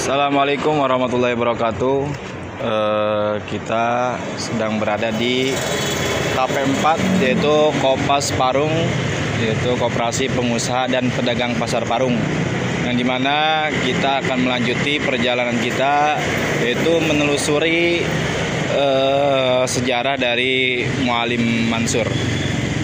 Assalamualaikum warahmatullahi wabarakatuh. Kita sedang berada di KP4, yaitu Kopas Parung, yaitu Koperasi Pengusaha dan Pedagang Pasar Parung, yang dimana kita akan melanjuti perjalanan kita, yaitu menelusuri sejarah dari Muallim Mansur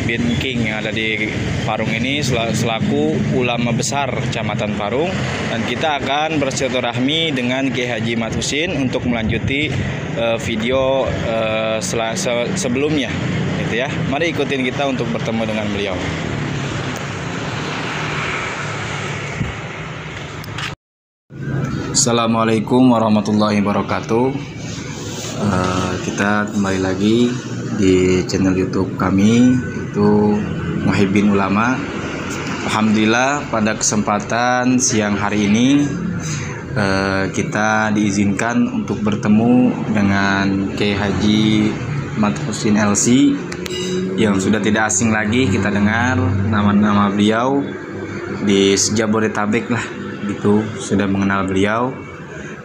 bin King yang ada di Parung ini selaku ulama besar Kecamatan Parung, dan kita akan bersilaturahmi dengan Kiai Haji Mat Husin untuk melanjuti video sebelumnya, gitu ya. Mari ikutin kita untuk bertemu dengan beliau. Assalamualaikum warahmatullahi wabarakatuh. Kita kembali lagi di channel YouTube kami, itu Muhibbin Ulama. Alhamdulillah, pada kesempatan siang hari ini kita diizinkan untuk bertemu dengan Kiai Haji Mat Husin LC, yang sudah tidak asing lagi kita dengar nama-nama beliau di Jabodetabek lah, gitu, sudah mengenal beliau.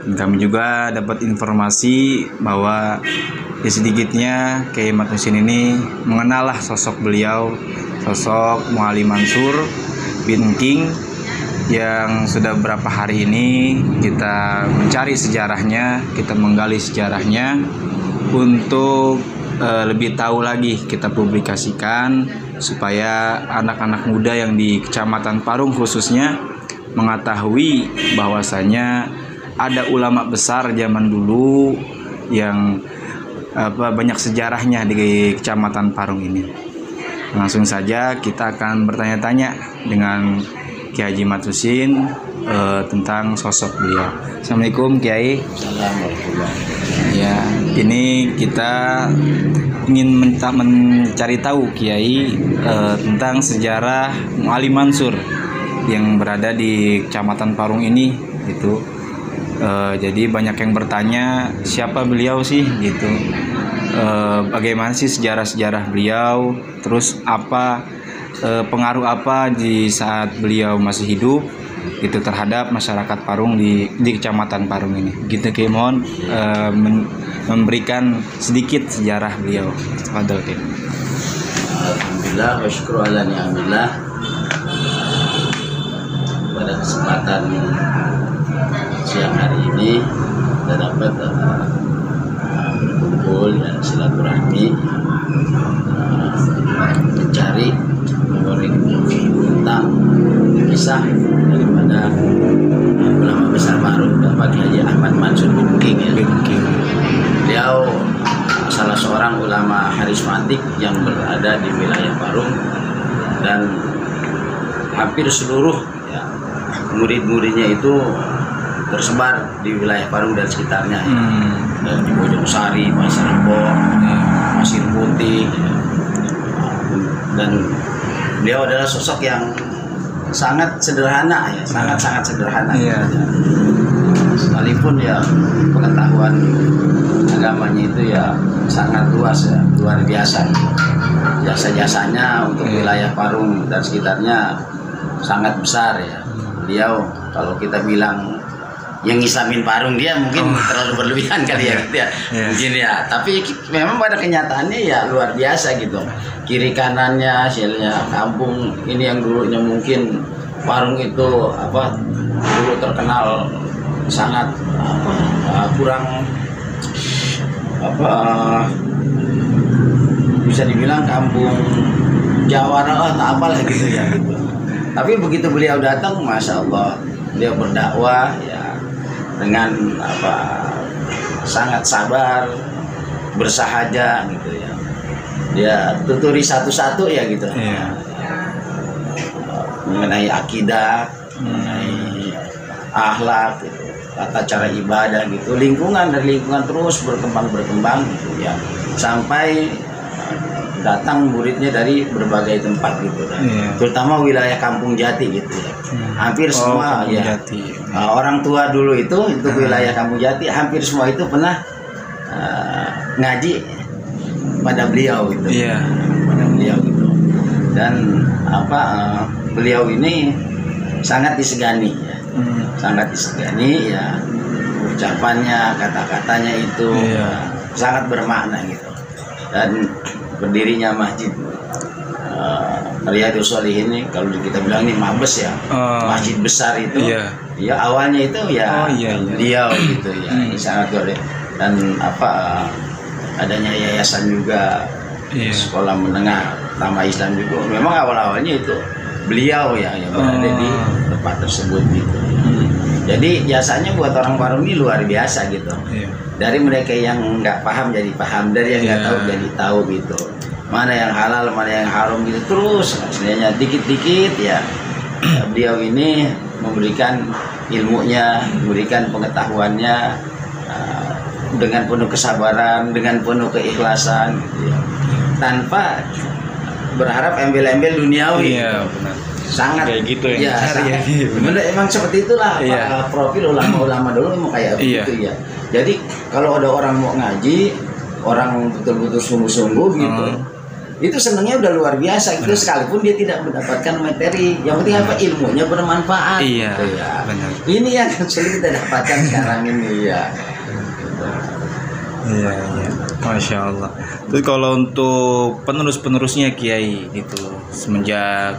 Dan kami juga dapat informasi bahwa sedikitnya Kiai Mat Husin ini mengenal sosok beliau, sosok Muallim Mansur bin King, yang sudah beberapa hari ini kita mencari sejarahnya, kita menggali sejarahnya untuk lebih tahu lagi, kita publikasikan supaya anak-anak muda yang di Kecamatan Parung khususnya mengetahui bahwasanya ada ulama besar zaman dulu yang banyak sejarahnya di Kecamatan Parung ini. Langsung saja kita akan bertanya-tanya dengan Kiai Haji Mat Husin tentang sosok beliau. Assalamualaikum Kiai. Assalamualaikum. Ya, ini kita ingin mencari tahu Kiai tentang sejarah Muallim Mansur yang berada di Kecamatan Parung ini, gitu. Jadi banyak yang bertanya siapa beliau sih, gitu. Bagaimana sih sejarah-sejarah beliau, terus apa pengaruh apa di saat beliau masih hidup itu terhadap masyarakat Parung di Kecamatan Parung ini, gitu. Kiai, mohon memberikan sedikit sejarah beliau. Tafadhol Kiai. Alhamdulillah wa syukru ala ni'amillah. Pada kesempatan siang hari ini kita dapat berkumpul dan silaturahmi, mencari mengorik tentang kisah daripada ulama besar Parung, Bapak Kiai Ahmad Mansur bin King, ya. Beliau salah seorang ulama harismatik yang berada di wilayah Parung, dan hampir seluruh murid-muridnya itu tersebar di wilayah Parung dan sekitarnya, ya. Di Bojongsari, Pasar Rebo, Pasir Putih, ya. Dan beliau adalah sosok yang sangat sederhana, ya, sangat sederhana, ya. Sekalipun ya pengetahuan agamanya itu ya sangat luas, ya, luar biasa. Jasa-jasanya untuk wilayah Parung dan sekitarnya sangat besar, ya. Beliau kalau kita bilang yang ngislamin Parung, dia mungkin terlalu berlebihan kali, ya, gitu ya. Mungkin ya, tapi memang pada kenyataannya ya luar biasa, gitu. Kiri kanannya hasilnya kampung ini yang dulunya mungkin Parung itu dulu terkenal sangat kurang bisa dibilang kampung jawara atau apalah, gitu ya, gitu. Tapi begitu beliau datang, masya Allah, beliau berdakwah ya dengan sangat sabar, bersahaja, gitu ya. Dia tuturi satu-satu, ya, gitu. Mengenai akidah, mengenai akhlak, gitu, tata cara ibadah, gitu. Lingkungan dari lingkungan terus berkembang, gitu ya, sampai datang muridnya dari berbagai tempat, gitu, terutama wilayah Kampung Jati, gitu ya. Hampir semua, ya, orang tua dulu itu wilayah Kampung Jati, hampir semua itu pernah ngaji pada beliau, gitu. Pada beliau, gitu. Dan beliau ini sangat disegani, ya. Sangat disegani, ya. ucapannya, kata-katanya itu sangat bermakna gitu. Dan berdirinya masjid Riyadhus Shalihin ini, kalau kita bilang ini mabes ya, masjid besar itu, ya awalnya itu ya beliau gitu ya, sangat luar biasa. Dan adanya yayasan juga, sekolah menengah Tama Islam juga, memang awal-awalnya itu beliau yang berada di tempat tersebut gitu. Jadi jasanya buat orang Parung ini luar biasa gitu. Dari mereka yang nggak paham jadi paham, dari yang nggak tahu jadi tahu gitu. Mana yang halal, mana yang haram gitu terus. Sebenarnya dikit-dikit ya beliau ini memberikan ilmunya, memberikan pengetahuannya dengan penuh kesabaran, dengan penuh keikhlasan, gitu ya. Tanpa berharap embel-embel duniawi. Benar. Sangat kayak gitu ya. Benar, emang seperti itulah profil ulama-ulama dulu emang kayak begitu ya. Jadi kalau ada orang mau ngaji, orang betul-betul sungguh-sungguh gitu, itu senangnya udah luar biasa gitu, sekalipun dia tidak mendapatkan materi, yang penting apa, ilmunya bermanfaat gitu ya. Benar. Ini yang sulit kita dapatkan sekarang ini ya. Iya. Masya Allah. Terus kalau untuk penerus-penerusnya Kiai gitu, semenjak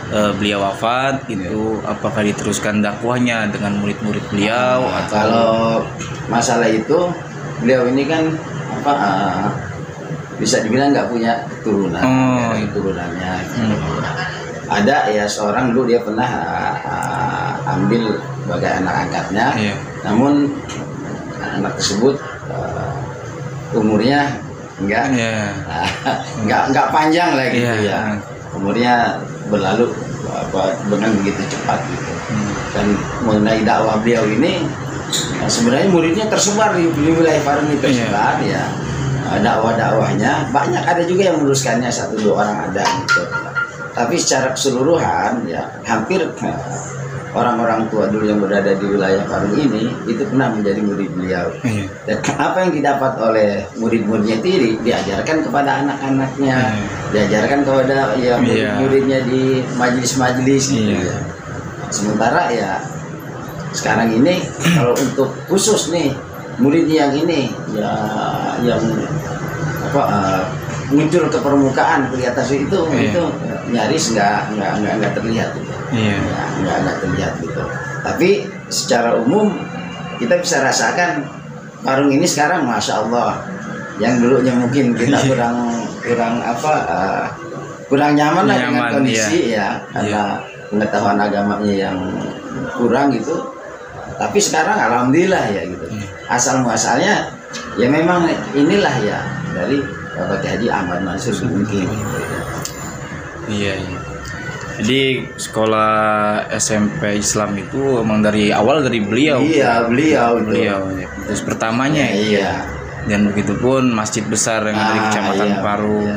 beliau wafat gitu, apakah diteruskan dakwahnya dengan murid-murid beliau? Atau kalau masalah itu, beliau ini kan bisa dibilang nggak punya keturunan, keturunannya. Ada ya seorang dulu dia pernah ambil sebagai anak angkatnya, namun anak tersebut umurnya nggak panjang lah gitu ya. Umurnya berlalu dengan begitu cepat gitu. Dan mengenai dakwah beliau ini, sebenarnya muridnya tersebar di wilayah Parung itu tersebar ya. Dakwah-dakwahnya banyak, ada juga yang meneruskannya 1-2 orang ada gitu. Tapi secara keseluruhan ya hampir orang-orang tua dulu yang berada di wilayah Parung ini itu pernah menjadi murid beliau. Dan apa yang didapat oleh murid-muridnya itu diajarkan kepada anak-anaknya, diajarkan kepada murid-muridnya di majelis-majelis gitu ya. Sementara ya sekarang ini kalau untuk khusus nih murid yang ini ya yang muncul ke permukaan kelihatan itu nyaris nggak terlihat gitu. Nggak terlihat gitu. Tapi secara umum kita bisa rasakan Parung ini sekarang masya Allah, yang dulunya mungkin kita kurang nyaman lah dengan kondisi karena pengetahuan agamanya yang kurang gitu. Tapi sekarang alhamdulillah ya gitu. Asal muasalnya ya memang inilah ya dari Bapak Haji Ahmad Mansur mungkin. Jadi sekolah SMP Islam itu emang dari awal dari beliau. Beliau. Terus pertamanya. Dan begitupun masjid besar yang dari Kecamatan Parung.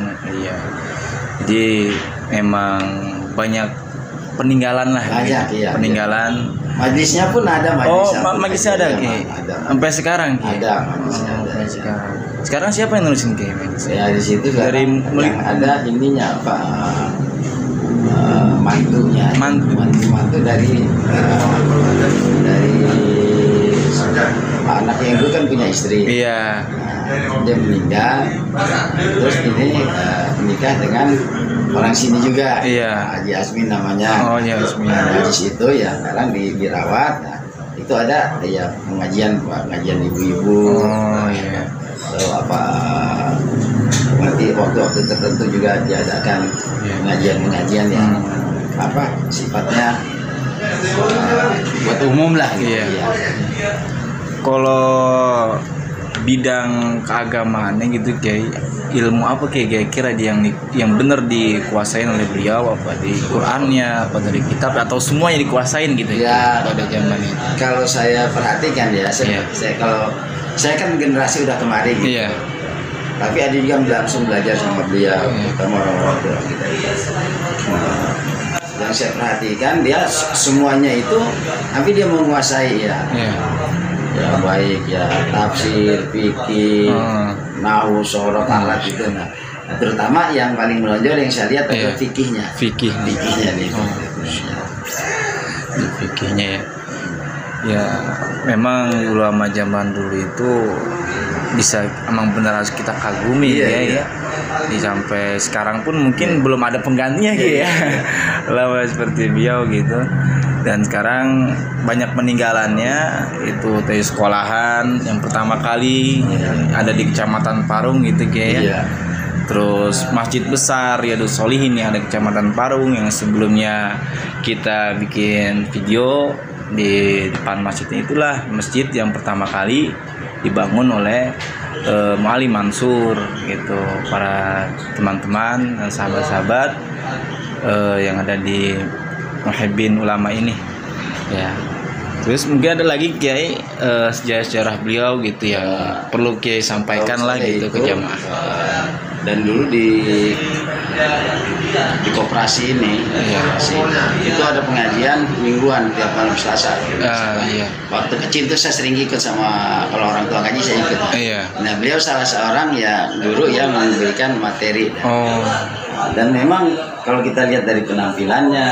Jadi memang banyak peninggalan lah. Peninggalan. Majlisnya pun ada. Majlisnya ada sampai sekarang. Ada. Sekarang siapa yang nulisin Ya di situ dari yang ada ininya mantunya. Mantu dari anak yang dulu kan punya istri. Dia meninggal, terus ini menikah dengan orang sini juga. Haji Asmin namanya. Haji situ ya sekarang dirawat. Nah, itu ada ya pengajian ibu-ibu. Atau nanti waktu-waktu tertentu juga diadakan pengajian yang sifatnya buat umum lah gitu. Kalau bidang keagamaannya gitu Kiai, ilmu apa kayak kira yang benar dikuasain oleh beliau, apa di Qur'annya, apa dari kitab, atau semuanya dikuasain gitu pada zaman itu. Kalau saya perhatikan ya, saya kan generasi udah kemarin gitu. Tapi ada juga yang langsung belajar sama beliau, terutama orang-orang tua kita. Yang saya perhatikan dia semuanya itu, tapi dia menguasai ya baik ya tafsir, fikih, nahwu, sorot, alat itu. Nah, terutama yang paling menonjol yang saya lihat adalah fikihnya. Fikihnya nih. Fikihnya ya. Ya, memang ulama zaman dulu itu bisa emang benar harus kita kagumi ya. Sampai sekarang pun mungkin belum ada penggantinya gitu ya. Ulama seperti beliau gitu. Dan sekarang banyak peninggalannya itu dari sekolahan yang pertama kali ada di Kecamatan Parung gitu ya. Terus masjid besar Riyadhus Sholihin yang ada Kecamatan Parung yang sebelumnya kita bikin video di depan masjidnya, itulah masjid yang pertama kali dibangun oleh Mu'allim Mansur gitu, para teman-teman dan sahabat-sahabat yang ada di Muhibbin Ulama ini ya. Terus mungkin ada lagi Kiai sejarah beliau gitu ya, perlu Kiai sampaikan lah gitu ke jamaah. Dan dulu di koperasi ini itu ada pengajian mingguan tiap malam Selasa. Waktu kecil tuh saya sering ikut sama, kalau orang tua ngaji saya ikut. Nah beliau salah seorang ya guru yang memberikan materi. Dan memang kalau kita lihat dari penampilannya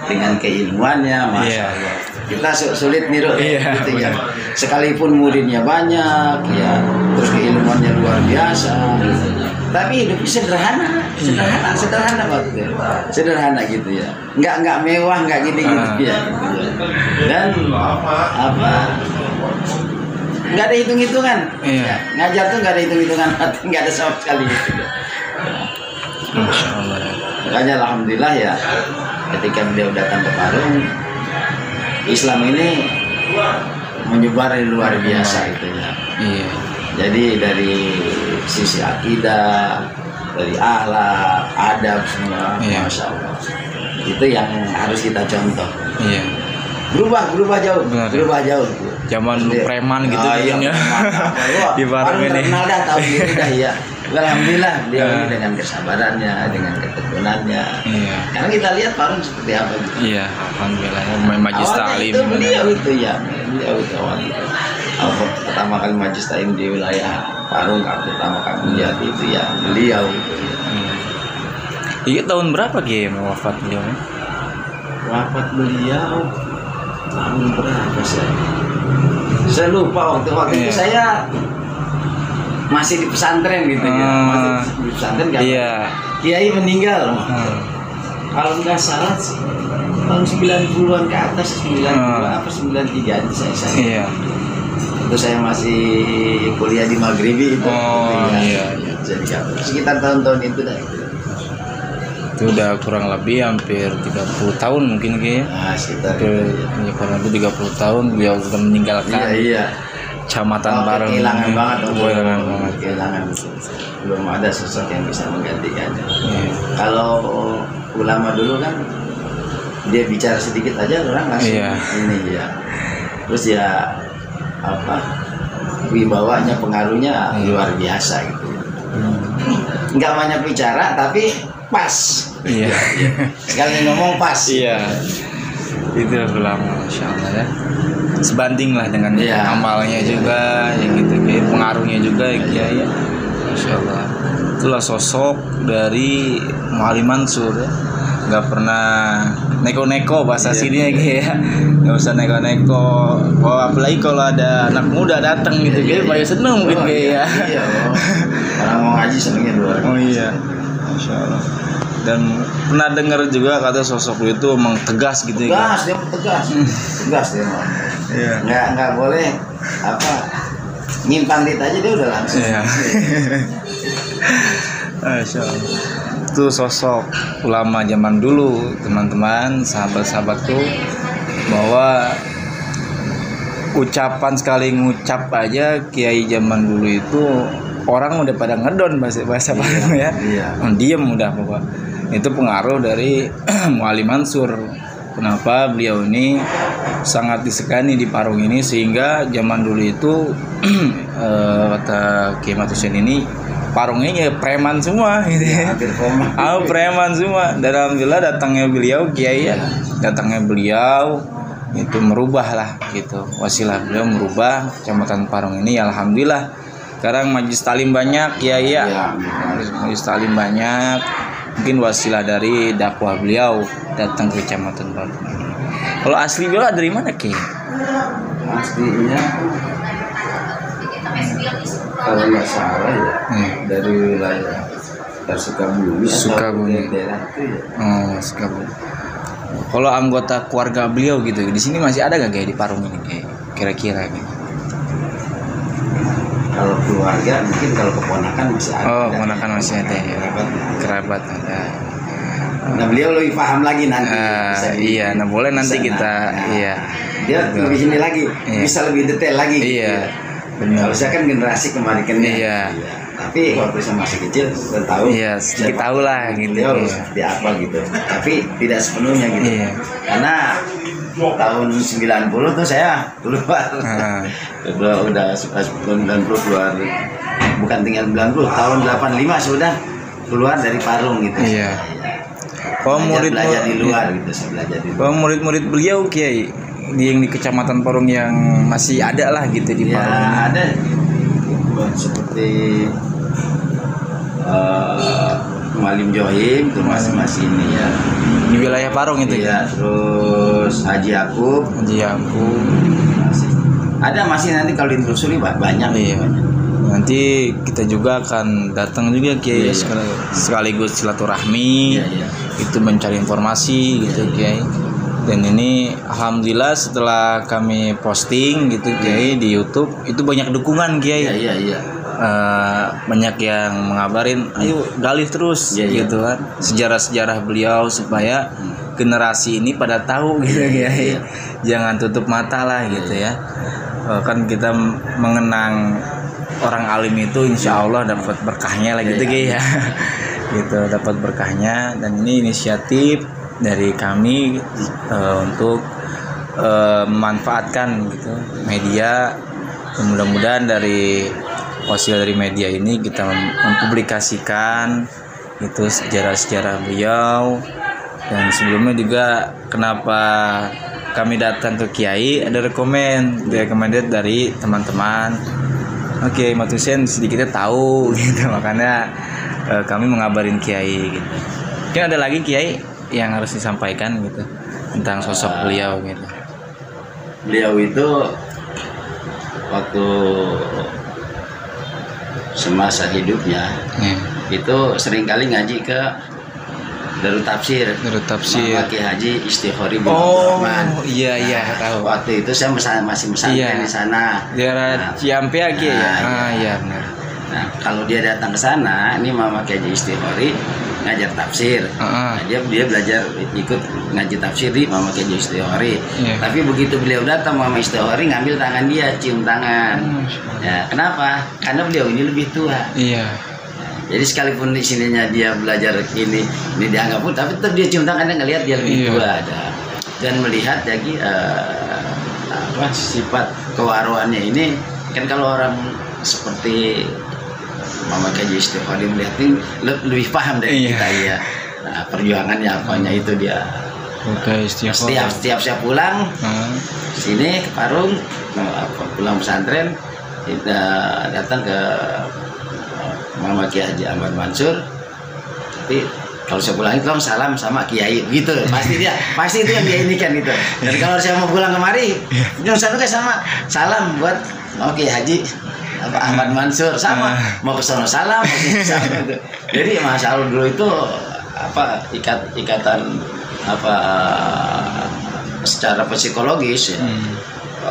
dengan keilmuannya, masya Allah, kita sulit niru gitu ya. Sekalipun muridnya banyak ya, terus keilmuannya luar biasa, tapi hidupnya sederhana waktu itu, sederhana gitu ya, nggak mewah, nggak gini gitu ya. Dan nggak ada hitung-hitungan, ngajar tuh nggak ada hitung-hitungan, nggak ada sama sekali gitu. Masya Allah. Makanya alhamdulillah ya, ketika beliau datang ke Parung, Islam ini menyebar luar biasa gitu ya. Jadi dari sisi akidah, dari akhlak, adab semua, masya Allah. Itu yang harus kita contoh. Berubah jauh, berubah jauh. Zaman preman gitu ya. Di Parung ini. Terkenal dah tahun ini dah ya. Alhamdulillah dia ini dengan kesabarannya, dengan ketekunannya. Karena kita lihat Parung seperti apa gitu. Alhamdulillah. Majlis Ta'lim itu beliau itu awal itu. Pertama kali Majlis Ta'lim di wilayah Parung, pertama kali lihat itu ya beliau itu. Iya, tahun berapa Ki wafat beliau? Wafat beliau tahun berapa saya lupa waktu itu saya masih di pesantren gitu ya. Masih di pesantren kan. Kiai meninggal. Kalau nggak salah tahun 90-an ke atas, 92 apa 93 saya. Itu saya masih kuliah di Maghribi itu. Jadi sekitar tahun-tahun itu dah. Itu udah kurang lebih hampir 30 tahun mungkin kayaknya. Sekitar kurang lebih 30 tahun beliau sudah meninggalkan. Kecamatan Parung. Kehilangan banget. Belum ada sosok yang bisa menggantikannya. Kalau ulama dulu kan dia bicara sedikit aja orang langsung ini ya. Terus ya wibawanya, pengaruhnya luar biasa gitu. Nggak banyak bicara tapi pas. Sekali ngomong pas. Itu ulama, masya Allah ya. Sebanding lah dengan amalnya juga, yang gitu, pengaruhnya juga ya. Masya Allah. Itulah sosok dari Mu'allim Mansur ya. Nggak pernah neko-neko bahasa sini ya. Nggak usah neko-neko. Apalagi kalau ada anak muda datang gitu banyak seneng mungkin ya. Orang mau ngaji senengnya luar. Masya Allah. Dan pernah dengar juga kata sosok itu emang tegas gitu ya. Tegas dia mah. Nggak boleh nyimpang dit aja dia udah langsung. Masya Allah. Itu sosok ulama zaman dulu, teman-teman, sahabat-sahabatku, bahwa ucapan sekali ngucap aja kiai zaman dulu itu orang udah pada ngedon bahasa Parung ya. Diem udah pokok. Itu pengaruh dari Mu'allim Mansur. Kenapa beliau ini sangat disegani di Parung ini, sehingga zaman dulu itu kata Kiai Mat Husain ini Parungnya ya preman semua gitu ya. Preman semua. Dan alhamdulillah datangnya beliau itu merubah lah gitu. Wasilah beliau merubah Kecamatan Parung ini, alhamdulillah. Sekarang Majlis Ta'lim banyak Majlis Ta'lim banyak. Mungkin wasilah dari dakwah beliau datang ke Kecamatan Parung. Kalau asli beliau dari mana Ki? Aslinya kalau nggak salah ya dari wilayah Sukabumi. Sukabumi. Daerah itu ya. Oh, Sukabumi. Kalau anggota keluarga beliau gitu di sini masih ada gak kayak di Parung ini kayak kira-kira gitu? Kalau keluarga mungkin, kalau keponakan masih ada. Oh, keponakan masih ada ya. Kerabat. Kerabat ada. Nah, beliau lebih paham lagi nanti. Iya, nah boleh nanti kita iya. Dia lebih sini lagi, Iya. bisa lebih detail lagi. Iya. Kalau Benar. saya kan generasi kemarin kan. Iya. Tapi waktu saya masih kecil, saya tahu. Iya, sedikit tahu lah gitu. Beliau Iya. seperti apa gitu. Tapi tidak sepenuhnya gitu. Iya. Karena tahun 90 tuh saya keluar. Udah tahun 90 keluar. Bukan tinggal 90, tahun 85 sudah keluar dari Parung gitu. Iya. Oh, Belajar di luar gitu, saya belajar di luar. Oh, murid-murid beliau Kiai yang di Kecamatan Parung yang masih ada lah gitu di Ya Parung. ada seperti Malim Johim itu masih ini ya. Di wilayah Parung itu Iya, terus Haji Yakub Haji aku. masih. Ada masih nanti kalau ditelusuri banyak. Iya. Banyak. Nanti kita juga akan datang juga Kiai Iya, iya. sekaligus silaturahmi. Iya, iya. Itu mencari informasi gitu Kiai. Dan ini alhamdulillah setelah kami posting gitu Kiai di YouTube itu banyak dukungan Kiai. Iya. Banyak yang mengabarin ayo gali terus Iya, iya. gitu kan sejarah-sejarah beliau supaya generasi ini pada tahu gitu Kiai. Iya. Jangan tutup mata lah gitu ya. Kan kita mengenang orang alim itu insya Allah dapat berkahnya lah gitu Kiai ya. Gitu dapat berkahnya. Dan ini inisiatif dari kami untuk memanfaatkan gitu media. Mudah-mudahan dari hasil dari media ini kita mempublikasikan itu sejarah-sejarah beliau. Dan sebelumnya juga kenapa kami datang ke Kiai ada recommended dari teman-teman. Oke, Matusen sedikitnya tahu gitu, makanya kami mengabarin Kiai gitu. Mungkin ada lagi Kiai yang harus disampaikan gitu tentang sosok beliau gitu. Beliau itu waktu semasa hidupnya itu seringkali ngaji ke Darut Tafsir. Darut Tafsir. Mama Kiai Haji Istighfari bin Oh, Abdurrahman. iya tahu. Waktu itu saya masih pesantren di sana. Daerah Ciampea Kiai ya. Iya benar. Nah, kalau dia datang ke sana, ini Mama Kiai Haji Istighfari ngajar tafsir. Nah, dia belajar ikut ngaji tafsir di Mama Kiai Haji Istighfari. Iya. Tapi begitu beliau datang, Mama Istighfari ngambil tangan dia, cium tangan. Ya, kenapa? Karena beliau ini lebih tua. Iya. Jadi sekalipun di sininya dia belajar ini dianggap pun, tapi tetap dia cium tangan, dia ngelihat dia lebih tua ada. Dan melihat lagi sifat kewaruannya ini kan kalau orang seperti Mama Kiai Istighfari melihat ini lebih paham dari kita ya. Nah, perjuangannya apanya itu dia. Oke, Setiap saya pulang sini ke Parung, pulang pesantren kita datang ke Mama Kiai Haji Ahmad Mansur. Tapi kalau saya pulang itu salam sama Kiai gitu. Pasti itu yang dia inikan gitu. Dan kalau saya mau pulang kemari, jangan sama salam buat Mama Kiai Haji Ahmad Mansur sama mau ke sono salam, gitu. Jadi Masya Allah dulu itu ikatan secara psikologis ya,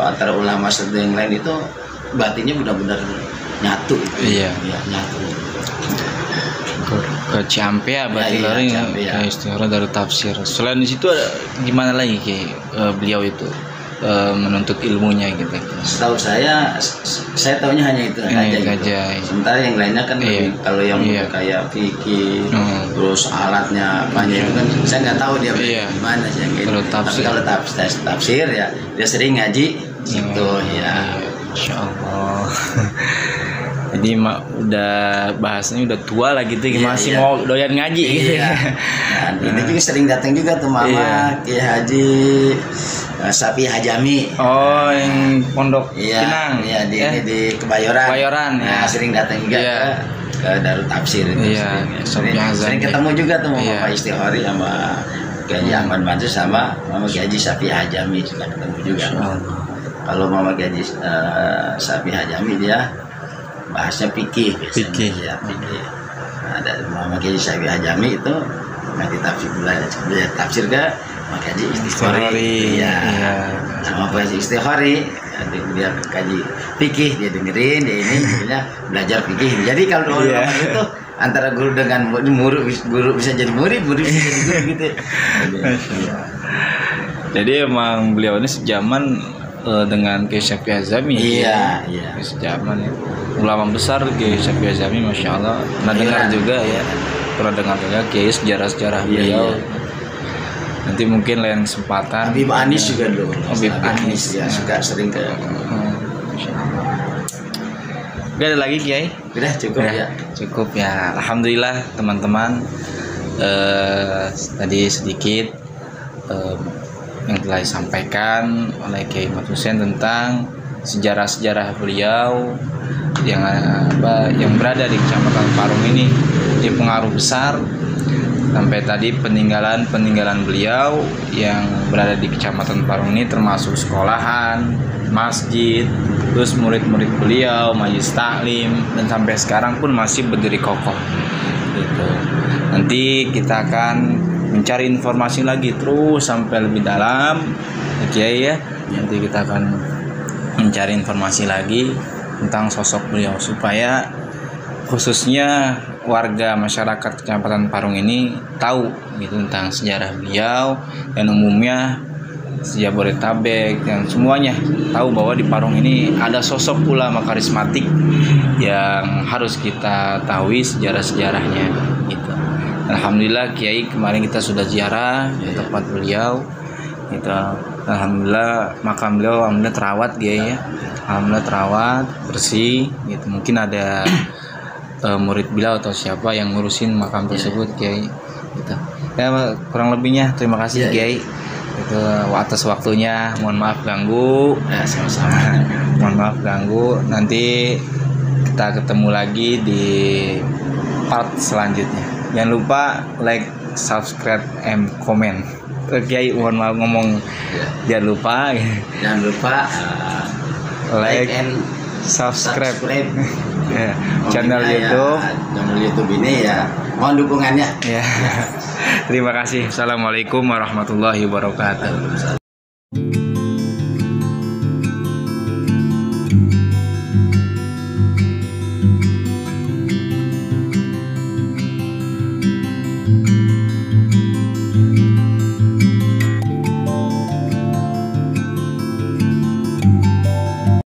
antara ulama satu yang lain itu batinnya benar-benar nyatu gitu. Iya. Ya, nyatu. Ke Ciampea berarti lari ya Istighfar Darut Tafsir. Selain di situ ada gimana lagi beliau itu menuntut ilmunya gitu. Setahu saya tahunya hanya itu aja. Gitu. Sementara yang lainnya kan kalau yang kayak fikih, terus alatnya banyak itu kan saya nggak tahu dia gimana sih yang gitu. Tapi kalau tafsir ya dia sering ngaji gitu ya. Insya Allah. Jadi udah bahasanya udah tua lah gitu, masih mau doyan ngaji gitu. Nah, ini juga sering datang juga tuh Mama Kiai Haji Sapi Hajami. Oh, yang Pondok Pinang. Iya, di Kebayoran. Nah, sering datang juga ke Darut Tafsir itu. Sering ketemu juga tuh Mama Istighfari sama Kiai Ahmad Mansur sama Mama Kiai Haji Sapi Hajami, sudah ketemu juga. Kalau Muhammad Haji Syafi'i Hajami dia bahasnya fikih biasanya. Fikih. Ya, fikih. Nah, ada Muhammad Haji Syafi'i Hajami itu ngaji tafsir belajar tafsir ke maka Haji Istighfari. Iya. Sama Haji Istighfari dia kaji fikih, dia dengerin, dia ini dia belajar fikih. Jadi kalau orang itu antara guru dengan murid, guru bisa jadi murid bisa jadi guru gitu. Jadi emang beliau ini sejaman dengan Kiai Syafi'i Hajami. Iya. Sejaman ya. Ulama besar Kiai Syafi'i Hajami, masya Allah. Pernah dengar juga ya. Pernah dengar juga Kiai sejarah beliau. Nanti mungkin lain kesempatan. Habib Anis juga dulu. Habib Anis ya suka sering ke. Gak ada lagi Kiai? Udah cukup ya. Cukup ya. Alhamdulillah teman-teman. Tadi sedikit yang telah disampaikan oleh Kiai Ahmad Hussein tentang sejarah beliau yang berada di Kecamatan Parung ini. Dia pengaruh besar sampai tadi peninggalan beliau yang berada di Kecamatan Parung ini termasuk sekolahan, masjid, terus murid-murid beliau, majelis taklim, dan sampai sekarang pun masih berdiri kokoh gitu. Nanti kita akan mencari informasi lagi terus sampai lebih dalam, oke ya. Nanti kita akan mencari informasi lagi tentang sosok beliau supaya khususnya warga masyarakat Kecamatan Parung ini tahu gitu tentang sejarah beliau, dan umumnya Jabodetabek dan semuanya tahu bahwa di Parung ini ada sosok ulama karismatik yang harus kita tahu sejarah-sejarahnya gitu. Alhamdulillah Kiai kemarin kita sudah ziarah di tempat beliau gitu. Alhamdulillah makam beliau alhamdulillah terawat Kiai ya. Alhamdulillah terawat, bersih gitu. Mungkin ada murid beliau atau siapa yang ngurusin makam tersebut Kiai gitu. Ya kurang lebihnya terima kasih Kiai itu atas waktunya. Mohon maaf ganggu. Sama-sama. Mohon maaf ganggu. Nanti kita ketemu lagi di part selanjutnya. Jangan lupa like, subscribe, and comment. Kiai mohon maaf ngomong jangan lupa like and subscribe. Ya, channel YouTube. Channel YouTube ini ya. Mohon dukungannya. Ya. Terima kasih. Assalamualaikum warahmatullahi wabarakatuh.